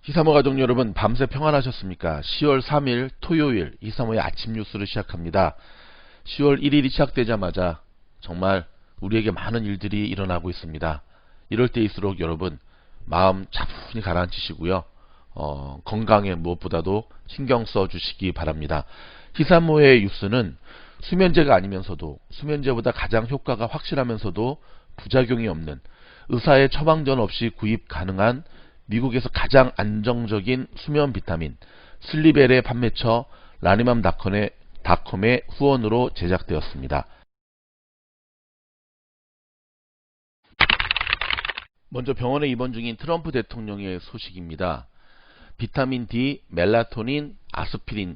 히사모 가족 여러분, 밤새 평안하셨습니까? 10월 3일 토요일 히사모의 아침 뉴스를 시작합니다. 10월 1일이 시작되자마자 정말 우리에게 많은 일들이 일어나고 있습니다. 이럴 때일수록 여러분 마음 차분히 가라앉히시고요. 건강에 무엇보다도 신경 써주시기 바랍니다. 히사모의 뉴스는 수면제가 아니면서도 수면제보다 가장 효과가 확실하면서도 부작용이 없는, 의사의 처방 전환 없이 구입 가능한 미국에서 가장 안정적인 수면 비타민 슬리벨의 판매처 라니맘닷컴의 후원으로 제작되었습니다. 먼저 병원에 입원 중인 트럼프 대통령의 소식입니다. 비타민 D, 멜라토닌, 아스피린을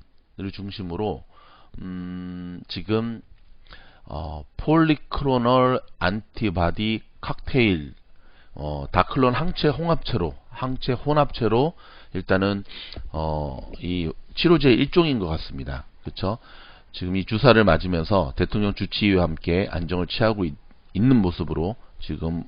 중심으로 지금 폴리크로널 안티바디 칵테일, 다클론 항체 혼합체로 일단은 이 치료제의 일종인 것 같습니다. 그렇죠? 지금 이 주사를 맞으면서 대통령 주치의와 함께 안정을 취하고 있는 모습으로 지금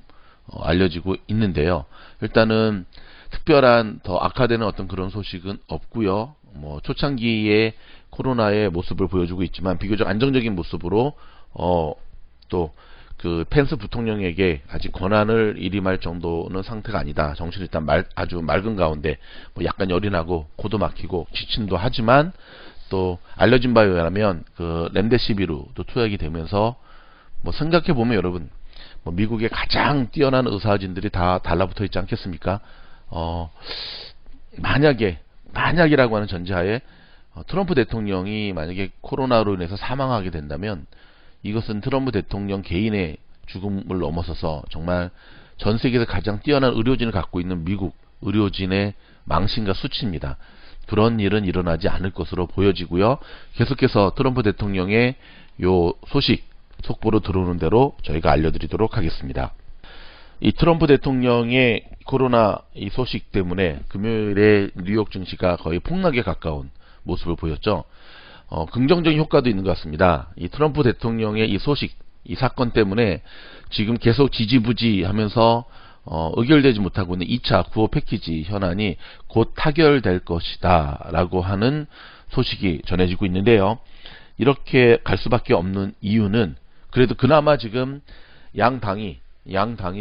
알려지고 있는데요. 일단은 특별한 더 악화되는 어떤 그런 소식은 없고요. 초창기에 코로나의 모습을 보여주고 있지만 비교적 안정적인 모습으로 또 그 펜스 부통령에게 아직 권한을 일임할 정도는 상태가 아니다. 정신이 일단 아주 맑은 가운데 약간 열이 나고 코도 막히고 지친도 하지만 또 알려진 바에 의하면 그 렘데시비루도 투약이 되면서 생각해 보면 여러분 미국의 가장 뛰어난 의사진들이 다 달라붙어 있지 않겠습니까? 만약이라고 하는 전제하에 트럼프 대통령이 만약에 코로나로 인해서 사망하게 된다면 이것은 트럼프 대통령 개인의 죽음을 넘어서서 정말 전 세계에서 가장 뛰어난 의료진을 갖고 있는 미국 의료진의 망신과 수치입니다. 그런 일은 일어나지 않을 것으로 보여지고요. 계속해서 트럼프 대통령의 요 소식 속보로 들어오는 대로 저희가 알려드리도록 하겠습니다. 이 트럼프 대통령의 코로나 이 소식 때문에 금요일에 뉴욕 증시가 거의 폭락에 가까운 모습을 보였죠. 긍정적인 효과도 있는 것 같습니다. 이 트럼프 대통령의 이 소식, 이 사건 때문에 지금 계속 지지부지하면서 의결되지 못하고 있는 2차 구호 패키지 현안이 곧 타결될 것이다 라고 하는 소식이 전해지고 있는데요. 이렇게 갈 수밖에 없는 이유는 그래도 그나마 지금 양당이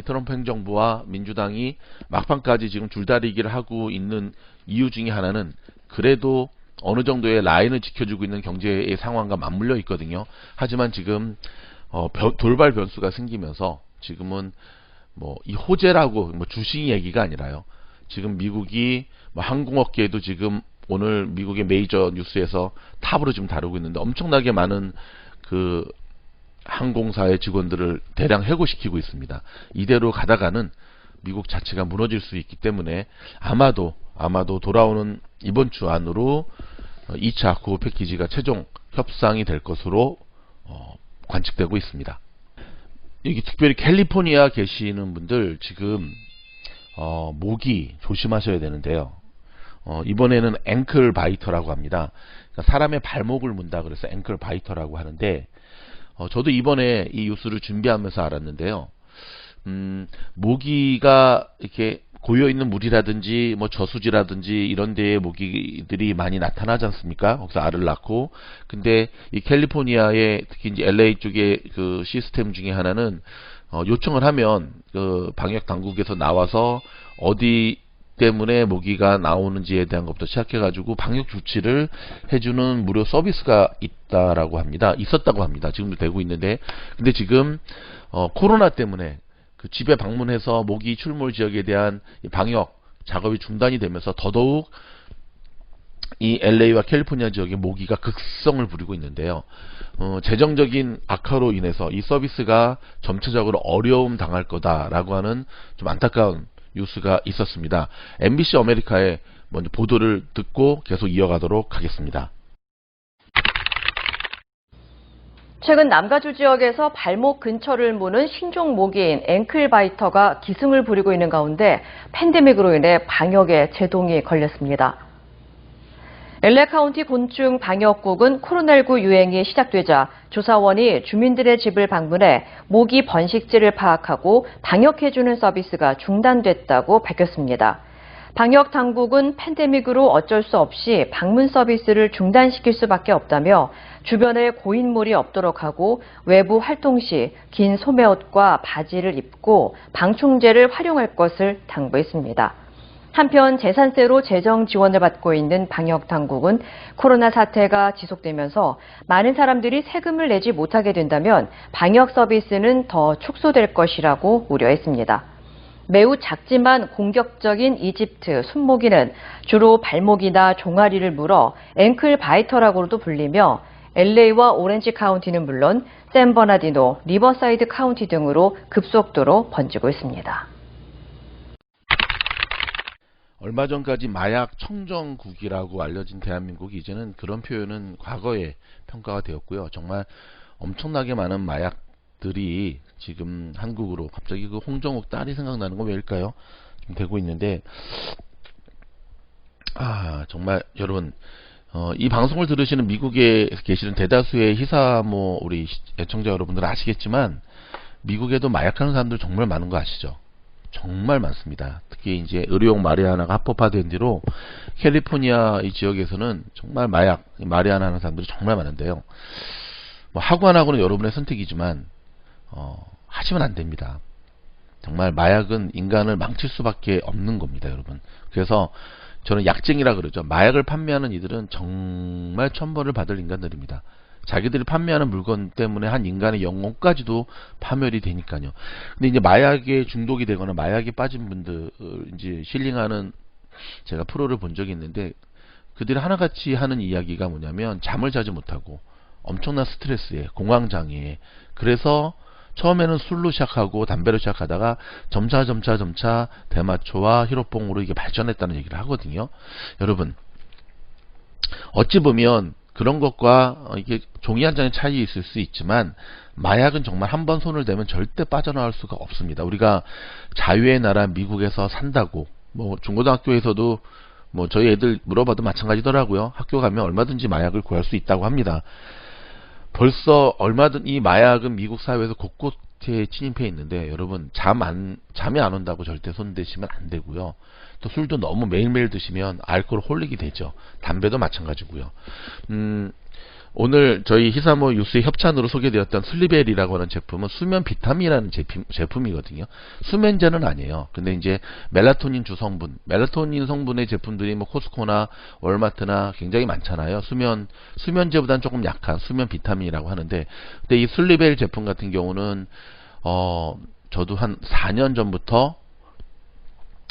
트럼프 행정부와 민주당이 막판까지 지금 줄다리기를 하고 있는 이유 중에 하나는 그래도 어느 정도의 라인을 지켜주고 있는 경제의 상황과 맞물려 있거든요. 하지만 지금 돌발 변수가 생기면서 지금은 이 호재라고 주식 얘기가 아니라요. 지금 미국이 항공업계에도 지금 오늘 미국의 메이저 뉴스에서 탑으로 지금 다루고 있는데 엄청나게 많은 그 항공사의 직원들을 대량 해고시키고 있습니다. 이대로 가다가는 미국 자체가 무너질 수 있기 때문에 아마도 돌아오는 이번 주 안으로 2차 구호 패키지가 최종 협상이 될 것으로 관측되고 있습니다. 여기 특별히 캘리포니아 계시는 분들 지금 모기 조심하셔야 되는데요. 이번에는 앵클 바이터라고 합니다. 그러니까 사람의 발목을 문다 그래서 앵클 바이터라고 하는데 저도 이번에 이 뉴스를 준비하면서 알았는데요. 모기가 이렇게 고여있는 물이라든지 저수지라든지 이런 데에 모기들이 많이 나타나지 않습니까? 거기서 알을 낳고. 근데 이 캘리포니아의 특히 이제 LA 쪽의 그 시스템 중에 하나는 요청을 하면 그 방역 당국에서 나와서 어디 때문에 모기가 나오는지에 대한 것부터 시작해가지고 방역 조치를 해주는 무료 서비스가 있다라고 합니다. 있었다고 합니다. 지금도 되고 있는데, 근데 지금 코로나 때문에 그 집에 방문해서 모기 출몰 지역에 대한 방역 작업이 중단이 되면서 더더욱 이 LA와 캘리포니아 지역의 모기가 극성을 부리고 있는데요. 재정적인 악화로 인해서 이 서비스가 점차적으로 어려움 당할 거다라고 하는 좀 안타까운 뉴스가 있었습니다. MBC 아메리카의 먼저 보도를 듣고 계속 이어가도록 하겠습니다. 최근 남가주 지역에서 발목 근처를 무는 신종 모기인 앵클바이터가 기승을 부리고 있는 가운데 팬데믹으로 인해 방역에 제동이 걸렸습니다. LA 카운티 곤충 방역국은 코로나19 유행이 시작되자 조사원이 주민들의 집을 방문해 모기 번식지를 파악하고 방역해주는 서비스가 중단됐다고 밝혔습니다. 방역 당국은 팬데믹으로 어쩔 수 없이 방문 서비스를 중단시킬 수밖에 없다며 주변에 고인물이 없도록 하고 외부 활동 시 긴 소매옷과 바지를 입고 방충제를 활용할 것을 당부했습니다. 한편 재산세로 재정 지원을 받고 있는 방역 당국은 코로나 사태가 지속되면서 많은 사람들이 세금을 내지 못하게 된다면 방역 서비스는 더 축소될 것이라고 우려했습니다. 매우 작지만 공격적인 이집트 순모기는 주로 발목이나 종아리를 물어 앵클 바이터라고도 불리며 LA와 오렌지 카운티는 물론 샌버나디노, 리버사이드 카운티 등으로 급속도로 번지고 있습니다. 얼마 전까지 마약 청정국이라고 알려진 대한민국이 이제는 그런 표현은 과거에 평가가 되었고요. 정말 엄청나게 많은 마약들이 지금 한국으로 갑자기 그 홍정욱 딸이 생각나는 건 왜일까요? 지금 되고 있는데 정말 여러분 이 방송을 들으시는 미국에 계시는 대다수의 히사모 우리 애청자 여러분들은 아시겠지만 미국에도 마약하는 사람들 정말 많은 거 아시죠? 정말 많습니다. 특히 이제 의료용 마리아나가 합법화된 뒤로 캘리포니아 이 지역에서는 정말 마리아나 하는 사람들이 정말 많은데요. 뭐 하고 안 하고는 여러분의 선택이지만 하시면 안 됩니다. 정말 마약은 인간을 망칠 수밖에 없는 겁니다, 여러분. 그래서 저는 약쟁이라 그러죠. 마약을 판매하는 이들은 정말 천벌을 받을 인간들입니다. 자기들이 판매하는 물건 때문에 한 인간의 영혼까지도 파멸이 되니까요. 근데 이제 마약에 중독이 되거나 마약에 빠진 분들 이제 힐링하는 제가 프로를 본 적이 있는데 그들이 하나같이 하는 이야기가 뭐냐면 잠을 자지 못하고 엄청난 스트레스에 공황장애에 그래서 처음에는 술로 시작하고 담배로 시작하다가 점차 대마초와 히로뽕으로 이게 발전했다는 얘기를 하거든요. 여러분 어찌 보면 그런 것과 이게 종이 한 장의 차이 있을 수 있지만 마약은 정말 한 번 손을 대면 절대 빠져나올 수가 없습니다. 우리가 자유의 나라 미국에서 산다고 뭐 중고등학교에서도 뭐 저희 애들 물어봐도 마찬가지더라고요. 학교 가면 얼마든지 마약을 구할 수 있다고 합니다. 벌써 얼마든 이 마약은 미국 사회에서 곳곳에 침입해 있는데 여러분 잠이 안 온다고 절대 손 대시면 안 되고요. 또 술도 너무 매일매일 드시면 알코올 홀릭이 되죠. 담배도 마찬가지고요. 오늘 저희 히사모 뉴스의 협찬으로 소개되었던 슬리벨이라고 하는 제품은 수면 비타민이라는 제품이거든요. 수면제는 아니에요. 근데 이제 멜라토닌 멜라토닌 성분의 제품들이 뭐 코스코나 월마트나 굉장히 많잖아요. 수면제보다는 조금 약한 수면 비타민이라고 하는데, 근데 이 슬리벨 제품 같은 경우는 저도 한 4년 전부터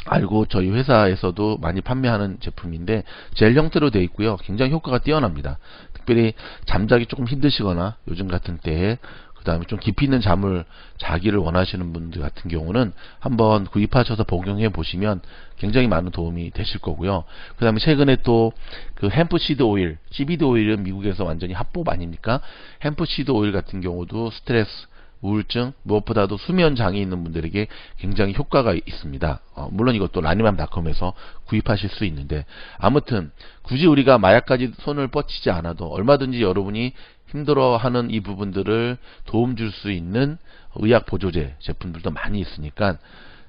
알고 저희 회사에서도 많이 판매하는 제품인데 젤 형태로 되어 있고요. 굉장히 효과가 뛰어납니다. 특별히 잠자기 조금 힘드시거나 요즘 같은 때에 그 다음에 좀 깊이 있는 잠을 자기를 원하시는 분들 같은 경우는 한번 구입하셔서 복용해 보시면 굉장히 많은 도움이 되실 거고요. 그 다음에 최근에 또 그 햄프시드 오일, CBD 오일은 미국에서 완전히 합법 아닙니까? 햄프시드 오일 같은 경우도 스트레스, 우울증, 무엇보다도 수면 장애 있는 분들에게 굉장히 효과가 있습니다. 물론 이것도 라니맘닷컴에서 구입하실 수 있는데, 아무튼 굳이 우리가 마약까지 손을 뻗치지 않아도 얼마든지 여러분이 힘들어하는 이 부분들을 도움 줄 수 있는 의약 보조제 제품들도 많이 있으니까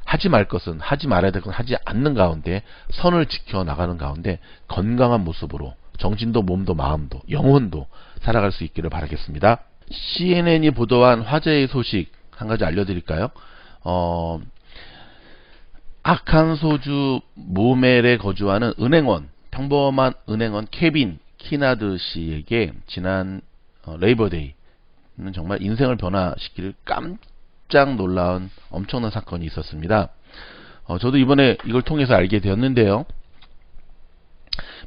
하지 말 것은 하지 말아야 될 건 하지 않는 가운데 선을 지켜 나가는 가운데 건강한 모습으로 정신도 몸도 마음도 영혼도 살아갈 수 있기를 바라겠습니다. CNN이 보도한 화제의 소식 한 가지 알려드릴까요? 아칸소주 모멜에 거주하는 평범한 은행원 케빈 키나드 씨에게 지난 레이버데이는 정말 인생을 변화시킬 깜짝 놀라운 엄청난 사건이 있었습니다. 저도 이번에 이걸 통해서 알게 되었는데요.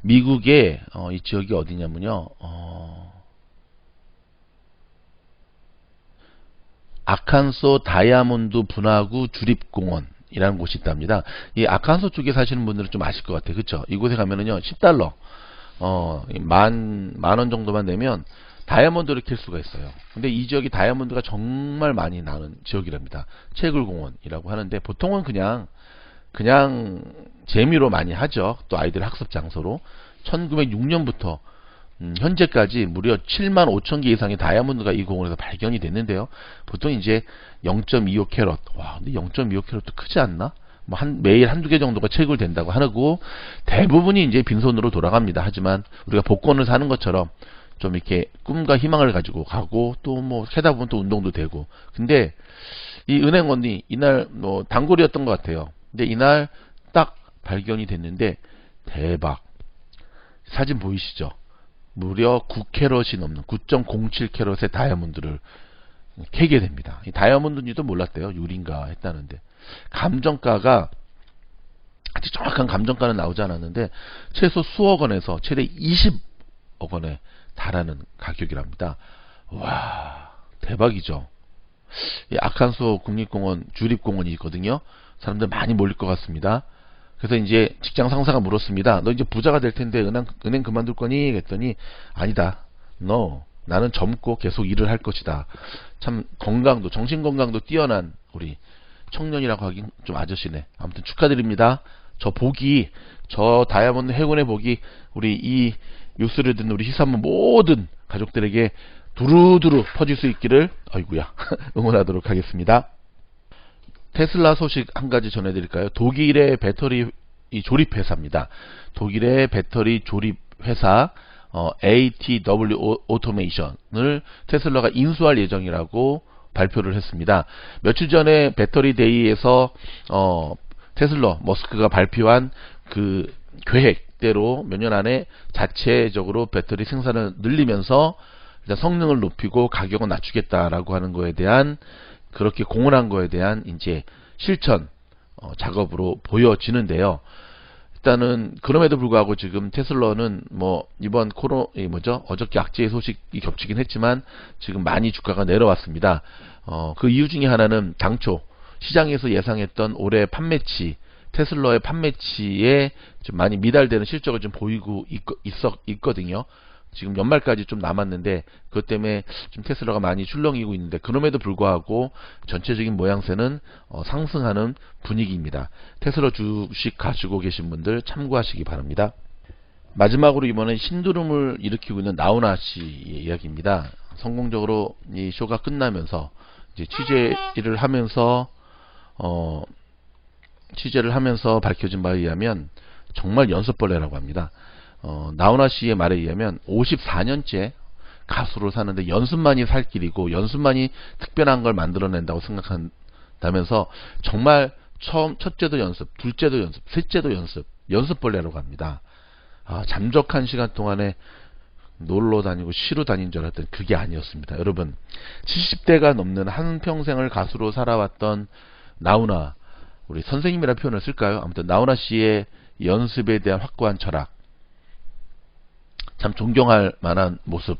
미국의 이 지역이 어디냐면요. 아칸소 다이아몬드 분화구 주립공원이라는 곳이 있답니다. 이 아칸소 쪽에 사시는 분들은 좀 아실 것 같아요. 그쵸? 이곳에 가면은요, $10, 만 원 정도만 내면 다이아몬드를 캘 수가 있어요. 근데 이 지역이 다이아몬드가 정말 많이 나는 지역이랍니다. 채굴공원이라고 하는데, 보통은 그냥 재미로 많이 하죠. 또 아이들 학습 장소로. 1906년부터 현재까지 무려 7만 5천 개 이상의 다이아몬드가 이 공원에서 발견이 됐는데요. 보통 이제 0.25캐럿. 와, 근데 0.25캐럿도 크지 않나? 뭐 매일 한두 개 정도가 체결된다고 하고 대부분이 이제 빈손으로 돌아갑니다. 하지만 우리가 복권을 사는 것처럼 좀 이렇게 꿈과 희망을 가지고 가고 또 뭐 하다 보면 또 운동도 되고. 근데 이 은행원이 이날 뭐 단골이었던 것 같아요. 근데 이날 딱 발견이 됐는데 대박. 사진 보이시죠? 무려 9캐럿이 넘는 9.07캐럿의 다이아몬드를 캐게 됩니다. 이 다이아몬드인지도 몰랐대요. 유리인가 했다는데 감정가가 아직 정확한 감정가는 나오지 않았는데 최소 수억 원에서 최대 20억 원에 달하는 가격이랍니다. 와, 대박이죠. 이 아칸소 국립공원 주립공원이 있거든요. 사람들 많이 몰릴 것 같습니다. 그래서 이제 직장 상사가 물었습니다. 너 이제 부자가 될 텐데 은행 그만둘 거니? 그랬더니 아니다. No. 나는 젊고 계속 일을 할 것이다. 참 건강도 정신 건강도 뛰어난 우리 청년이라고 하긴 좀 아저씨네. 아무튼 축하드립니다. 저 다이아몬드 행운의 복이 우리 이 뉴스를 듣는 우리 시사문 모든 가족들에게 두루두루 퍼질 수 있기를 아이구야 응원하도록 하겠습니다. 테슬라 소식 한 가지 전해드릴까요? 독일의 배터리 조립 회사입니다. 독일의 배터리 조립 회사 ATW 오토메이션을 테슬라가 인수할 예정이라고 발표를 했습니다. 며칠 전에 배터리 데이에서 테슬라 머스크가 발표한 그 계획대로 몇 년 안에 자체적으로 배터리 생산을 늘리면서 성능을 높이고 가격을 낮추겠다라고 하는 거에 대한 그렇게 공언한 거에 대한 이제 실천 작업으로 보여지는데요. 일단은 그럼에도 불구하고 지금 테슬라는 뭐 이번 어저께 악재의 소식이 겹치긴 했지만 지금 많이 주가가 내려왔습니다. 그 이유 중에 하나는 당초 시장에서 예상했던 올해 판매치 테슬라의 판매치에 좀 많이 미달되는 실적을 좀 보이고 있거든요. 지금 연말까지 좀 남았는데 그것 때문에 좀 테슬라가 많이 출렁이고 있는데 그럼에도 불구하고 전체적인 모양새는 상승하는 분위기입니다. 테슬라 주식 가지고 계신 분들 참고하시기 바랍니다. 마지막으로 이번엔 신드롬을 일으키고 있는 나훈아 씨의 이야기입니다. 성공적으로 이 쇼가 끝나면서 이제 취재를 하면서 밝혀진 바에 의하면 정말 연습벌레라고 합니다. 나훈아 씨의 말에 의하면 54년째 가수로 사는데 연습만이 살 길이고 연습만이 특별한 걸 만들어낸다고 생각한다면서 정말 첫째도 연습, 둘째도 연습, 셋째도 연습벌레라고 합니다. 잠적한 시간 동안에 놀러 다니고 쉬러 다닌 줄 알았더니 그게 아니었습니다. 여러분 70대가 넘는 한평생을 가수로 살아왔던 나훈아, 우리 선생님이라 표현을 쓸까요? 아무튼 나훈아 씨의 연습에 대한 확고한 철학, 참 존경할 만한 모습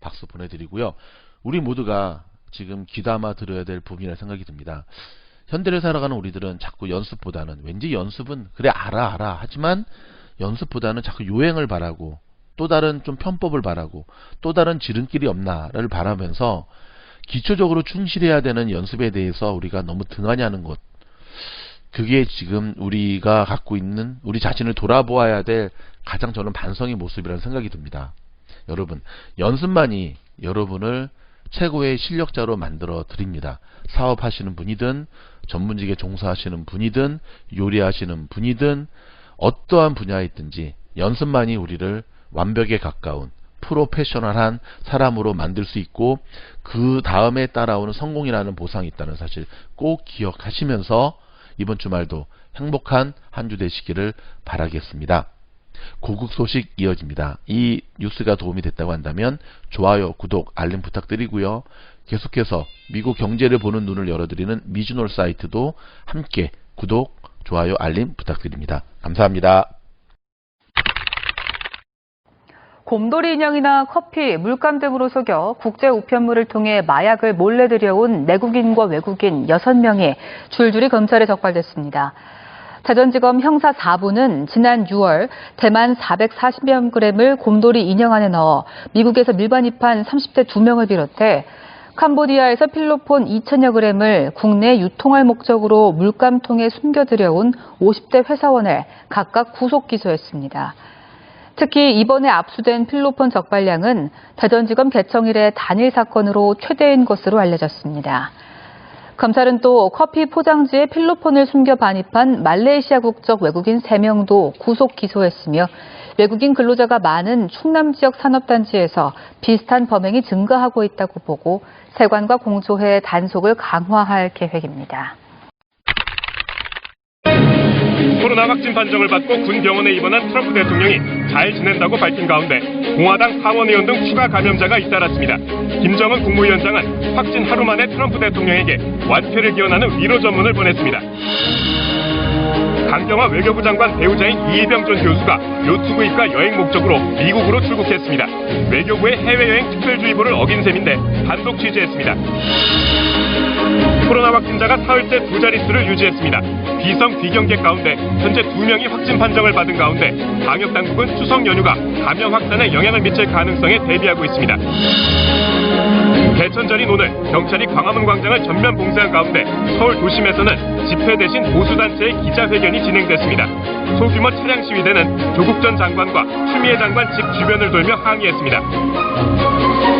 박수 보내드리고요. 우리 모두가 지금 귀담아 들어야 될 부분이라 생각이 듭니다. 현대를 살아가는 우리들은 자꾸 연습보다는 왠지 연습은 그래 알아 하지만 연습보다는 자꾸 요행을 바라고 또 다른 좀 편법을 바라고 또 다른 지름길이 없나를 바라면서 기초적으로 충실해야 되는 연습에 대해서 우리가 너무 등하냐는 것, 그게 지금 우리가 갖고 있는 우리 자신을 돌아보아야 될 가장 저는 반성의 모습이라는 생각이 듭니다. 여러분 연습만이 여러분을 최고의 실력자로 만들어 드립니다. 사업하시는 분이든 전문직에 종사하시는 분이든 요리하시는 분이든 어떠한 분야에 있든지 연습만이 우리를 완벽에 가까운 프로페셔널한 사람으로 만들 수 있고 그 다음에 따라오는 성공이라는 보상이 있다는 사실 꼭 기억하시면서 이번 주말도 행복한 한 주 되시기를 바라겠습니다. 고국 소식 이어집니다. 이 뉴스가 도움이 됐다고 한다면 좋아요, 구독, 알림 부탁드리고요. 계속해서 미국 경제를 보는 눈을 열어드리는 미주놀 사이트도 함께 구독, 좋아요, 알림 부탁드립니다. 감사합니다. 곰돌이 인형이나 커피, 물감 등으로 속여 국제 우편물을 통해 마약을 몰래 들여온 내국인과 외국인 6명이 줄줄이 검찰에 적발됐습니다. 대전지검 형사 4부는 지난 6월 대만 440여 g을 곰돌이 인형 안에 넣어 미국에서 밀반입한 30대 2명을 비롯해 캄보디아에서 필로폰 2천여 g을 국내 유통할 목적으로 물감통에 숨겨 들여온 50대 회사원을 각각 구속 기소했습니다. 특히 이번에 압수된 필로폰 적발량은 대전지검 개청 이래 단일 사건으로 최대인 것으로 알려졌습니다. 검찰은 또 커피 포장지에 필로폰을 숨겨 반입한 말레이시아 국적 외국인 3명도 구속 기소했으며 외국인 근로자가 많은 충남 지역 산업단지에서 비슷한 범행이 증가하고 있다고 보고 세관과 공조해 단속을 강화할 계획입니다. 코로나 확진 판정을 받고 군 병원에 입원한 트럼프 대통령이 잘 지낸다고 밝힌 가운데 공화당 하원 의원 등 추가 감염자가 잇따랐습니다. 김정은 국무위원장은 확진 하루 만에 트럼프 대통령에게 완쾌를 기원하는 위로 전문을 보냈습니다. 강경화 외교부 장관 배우자인 이희병 전 교수가 요트 구입과 여행 목적으로 미국으로 출국했습니다. 외교부의 해외여행 특별주의보를 어긴 셈인데 단독 취재했습니다. 코로나 확진자가 사흘째 2자릿수를 유지했습니다. 비성 비경객 가운데 현재 2명이 확진 판정을 받은 가운데 방역당국은 추석 연휴가 감염 확산에 영향을 미칠 가능성에 대비하고 있습니다. 개천절인 오늘 경찰이 광화문 광장을 전면 봉쇄한 가운데 서울 도심에서는 집회 대신 보수단체의 기자회견이 진행됐습니다. 소규모 차량 시위대는 조국 전 장관과 추미애 장관 집 주변을 돌며 항의했습니다.